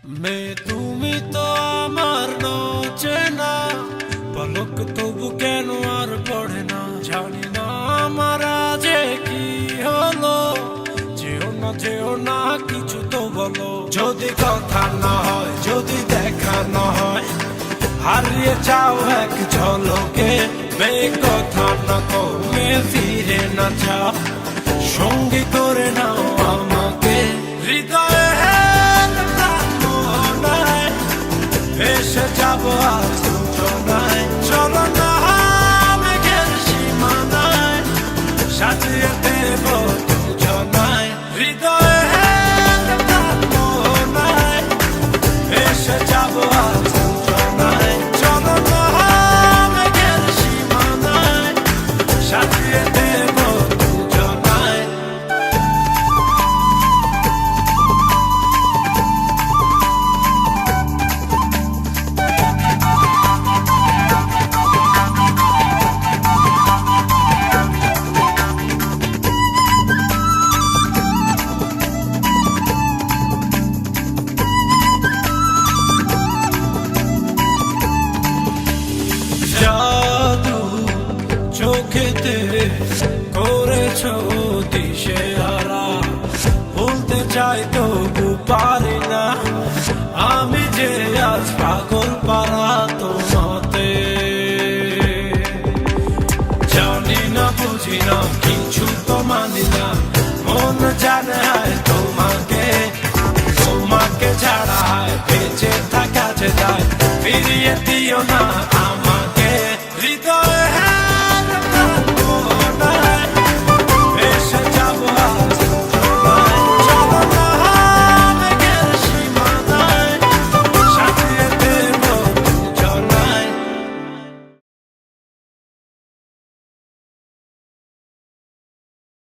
মেয়ে তুমি তো আমার চেনা পলক তবু কেন আর পড়ে না, জানি না আমার যে কি হলো। যেও না কিছু তো বলো, যদি কথা না হয়, যদি দেখা না হয়, হারিয়ে যাও এক ঝলকে। মেয়ে কথা না কমে ফিরে না যাও, সঙ্গী করে নাও আমাকে। হৃদয়ে এসে যাবো আর সূচনায়, চলো না মেঘের সীমানায়, সাজিয়ে দেব দুজনায়। হৃদয়ে এসে যাবো আর সূচনায়, চলো না মেঘের সীমানায়, সাজিয়ে দেব দুজনায়। জাদু চোখেতে করেছো দিশেহারা, বলতে চাই তবু পারি না, আমি যে আজ পাগল পারা তোমাতে। জানি না বুঝি না কিছু তো মানি না, মন জানে তোমাকে, তোমাকে ছাড়া বেঁচে থাকা যে যায়, ফিরিয়ে দিও না।